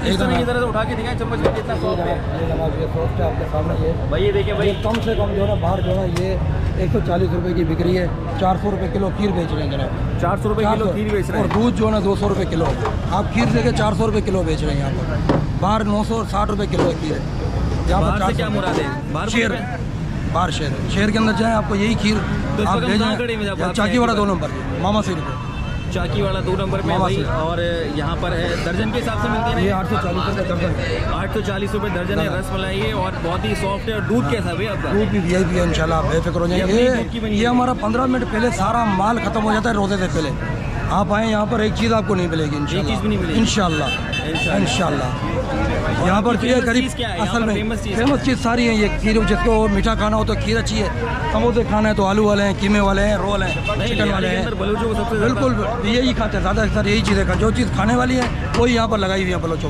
एकदम इधर से उठा के दिखाएं चम्मच में कितना सॉफ्ट है। ये जनाब ये सॉफ्ट है आपके सामने ये भाई ये देखिए भाई, कम से कम जो है ना बाहर जो है ये 140 रुपए की बिक्री है, 400 रुपए किलो खीर बेच रहे हैं जनाब। 400 रुपए किलो खीर बेच रहे और हैं। दूध जो है ना 200 रुपए किलो, आप खीर देके 400 रुपए किलो बेच रहे हैं यहाँ पर। बाहर 960 रुपए किलो है खीर है, यहाँ बाहर पर से क्या मुराद है? बाहर शेर, बाहर शेर के अंदर जाए आपको यही खीर तो आप ले जाए। चाकी वाला 2 नंबर मामा से रुपये, चाकी वाला 2 नंबर पे भाई। और यहाँ पर है दर्जन के हिसाब से मिलती है ये ना, 840 रुपये दर्जन, 840 रुपए दर्जन है रसमलाई है। और बहुत ही सॉफ्ट है। और दूध कैसा है भाई आपका? दूध भी VIP है इंशाल्लाह, आप बेफिक्र हो ये अपनी दूध की बनी जाइए। ये है। हमारा 15 मिनट पहले सारा माल खत्म हो जाता है रोजे से पहले। आप आए यहाँ पर एक चीज़ आपको नहीं मिलेगी एक चीज़ भी नहीं मिलेगी इंशाल्लाह। यहाँ पर ये गरीब चीज़ क्या है? असल में फेमस फेमस चीज़ सारी है ये खीर। जिसको मीठा खाना हो तो खीर अच्छी है, समोसे खाना है तो आलू वाले हैं, कीमे वाले हैं, रोल हैं, चिकन वाले हैं। बलूचों को सबसे ज़्यादा बिल्कुल यही खाते हैं ज़्यादा अक्सर यही चीज़ें का, जो चीज़ खाने वाली है वही यहाँ पर लगाई हुई है बलोचों।